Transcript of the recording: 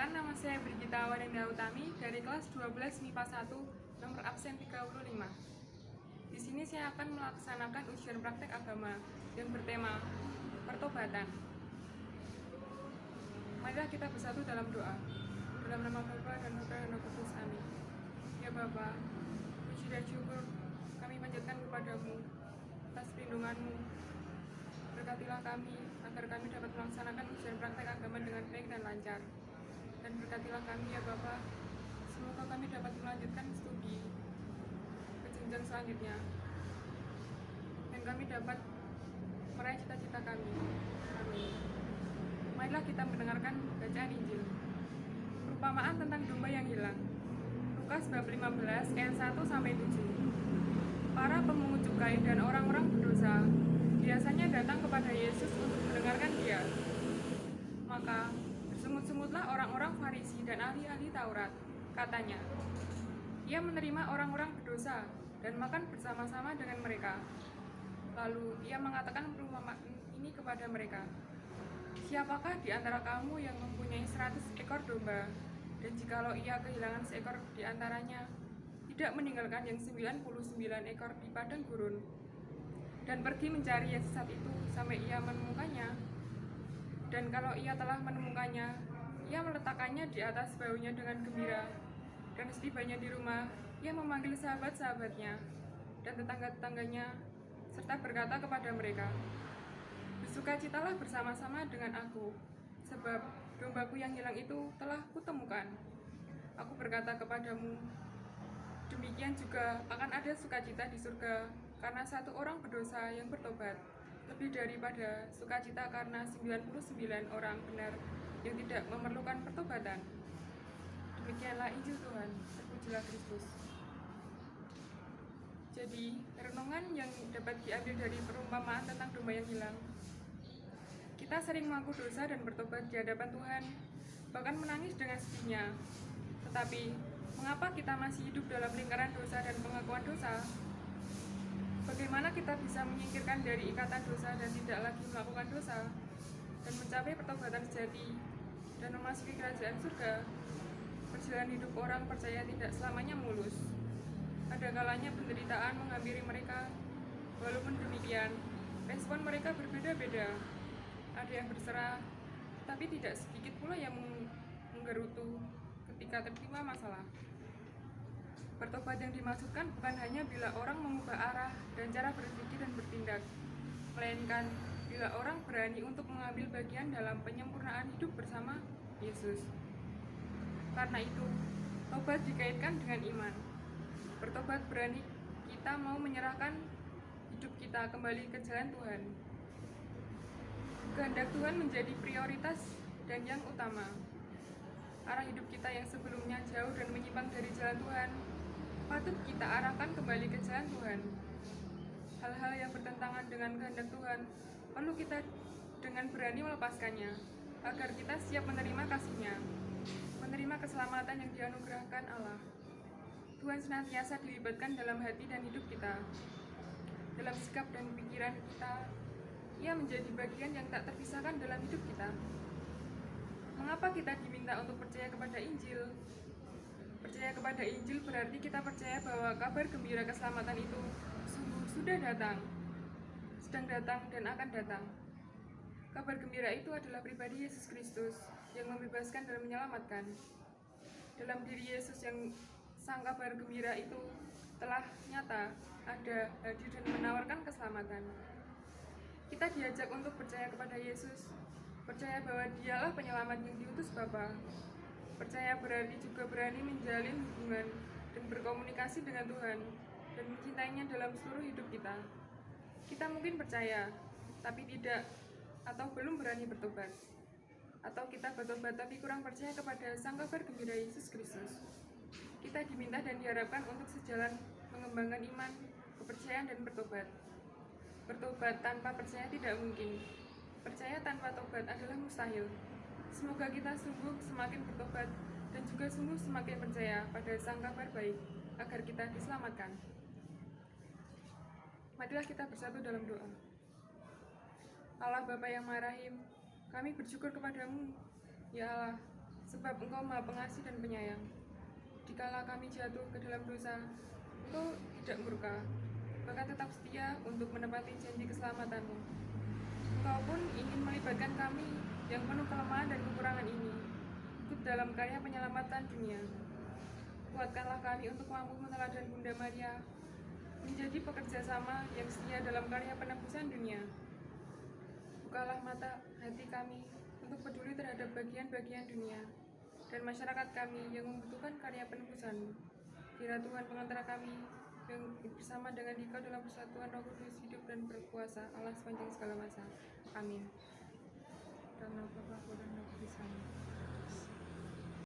Perkenalkan, nama saya Brigita Wanenda Utami dari kelas 12 MIPA 1, nomor absen 35. Di sini saya akan melaksanakan ujian praktek agama yang bertema pertobatan. Marilah kita bersatu dalam doa. Dalam nama Bapa dan Putra dan Roh Kudus. Amin. Ya Bapa, puji dan syukur kami panjatkan kepadamu atas perlindunganmu. Berkatilah kami agar kami dapat melaksanakan ujian praktek agama dengan baik dan lancar. Dan berkatilah kami ya Bapa, semoga kami dapat melanjutkan studi ke jenjang selanjutnya. Dan kami dapat meraih cita-cita kami. Amin. Marilah kita mendengarkan bacaan Injil. Perumpamaan tentang domba yang hilang. Lukas bab 15 ayat 1-7. Para pemungut cukai dan orang-orang berdosa biasanya datang kepada Yesus untuk mendengarkan Dia. Maka bersemut-semutlah orang-orang Farisi dan ahli-ahli Taurat. Katanya, Ia menerima orang-orang berdosa dan makan bersama-sama dengan mereka. Lalu Ia mengatakan perumpamaan ini kepada mereka. Siapakah di antara kamu yang mempunyai 100 ekor domba, dan jikalau ia kehilangan seekor di antaranya, tidak meninggalkan yang 99 ekor di padang gurun, dan pergi mencari yang sesat itu sampai ia menemukannya? Dan kalau ia telah menemukannya, ia meletakkannya di atas bahunya dengan gembira, dan setibanya di rumah, ia memanggil sahabat-sahabatnya dan tetangga-tetangganya, serta berkata kepada mereka, "Bersukacitalah bersama-sama dengan aku, sebab dombaku yang hilang itu telah kutemukan." Aku berkata kepadamu, demikian juga akan ada sukacita di surga karena satu orang berdosa yang bertobat, lebih daripada sukacita karena 99 orang benar yang tidak memerlukan pertobatan. Demikianlah Injil Tuhan. Terpujilah Kristus. Jadi, renungan yang dapat diambil dari perumpamaan tentang domba yang hilang. Kita sering mengaku dosa dan bertobat di hadapan Tuhan, bahkan menangis dengan sedihnya. Tetapi, mengapa kita masih hidup dalam lingkaran dosa dan pengakuan dosa? Bagaimana kita bisa menyingkirkan dari ikatan dosa dan tidak lagi melakukan dosa, dan mencapai pertobatan sejati, dan memasuki kerajaan surga? Perjalanan hidup orang percaya tidak selamanya mulus. Ada kalanya penderitaan menghampiri mereka. Walaupun demikian, respon mereka berbeda-beda. Ada yang berserah, tapi tidak sedikit pula yang menggerutu ketika tertimpa masalah. Pertobat yang dimaksudkan bukan hanya bila orang mengubah arah dan cara berpikir dan bertindak, melainkan bila orang berani untuk mengambil bagian dalam penyempurnaan hidup bersama Yesus. Karena itu, tobat dikaitkan dengan iman. Bertobat berani kita mau menyerahkan hidup kita kembali ke jalan Tuhan. Kehendak Tuhan menjadi prioritas dan yang utama. Arah hidup kita yang sebelumnya jauh dan menyimpang dari jalan Tuhan, patut kita arahkan kembali ke jalan Tuhan. Hal-hal yang bertentangan dengan kehendak Tuhan perlu kita dengan berani melepaskannya, agar kita siap menerima kasih-Nya, menerima keselamatan yang dianugerahkan Allah. Tuhan senantiasa dilibatkan dalam hati dan hidup kita, dalam sikap dan pikiran kita. Ia menjadi bagian yang tak terpisahkan dalam hidup kita. Mengapa kita diminta untuk percaya kepada Injil? Percaya kepada Injil berarti kita percaya bahwa kabar gembira keselamatan itu sungguh sudah datang, sedang datang, dan akan datang. Kabar gembira itu adalah pribadi Yesus Kristus yang membebaskan dan menyelamatkan. Dalam diri Yesus yang sang kabar gembira itu telah nyata, ada, hadir, dan menawarkan keselamatan. Kita diajak untuk percaya kepada Yesus, percaya bahwa Dialah penyelamat yang diutus Bapa. Percaya berarti juga berani menjalin hubungan dan berkomunikasi dengan Tuhan dan mencintainya dalam seluruh hidup kita. Kita mungkin percaya, tapi tidak atau belum berani bertobat. Atau kita bertobat tapi kurang percaya kepada sang kabar gembira Yesus Kristus. Kita diminta dan diharapkan untuk sejalan mengembangkan iman, kepercayaan, dan bertobat. Bertobat tanpa percaya tidak mungkin. Percaya tanpa tobat adalah mustahil. Semoga kita sungguh semakin bertobat dan juga sungguh semakin percaya pada sang kabar baik, agar kita diselamatkan. Marilah kita bersatu dalam doa. Allah Bapa yang Maha Rahim, kami bersyukur kepadamu, ya Allah, sebab Engkau Maha Pengasih dan Penyayang. Dikala kami jatuh ke dalam dosa, Engkau tidak murka, bahkan tetap setia untuk menepati janji keselamatan-Mu. Engkau pun ingin melibatkan kami yang penuh kelemahan dan kekurangan ini ikut dalam karya penyelamatan dunia. Kuatkanlah kami untuk mampu meneladani Bunda Maria, menjadi pekerja sama yang setia dalam karya penebusan dunia. Bukalah mata hati kami untuk peduli terhadap bagian-bagian dunia dan masyarakat kami yang membutuhkan karya penebusan. Kira Tuhan pengantara kami yang bersama dengan Dikau dalam persatuan Roh Kudus hidup dan berkuasa Allah sepanjang segala masa. Amin. Dan Bapa, Putra, dan Roh Kudus. Amin.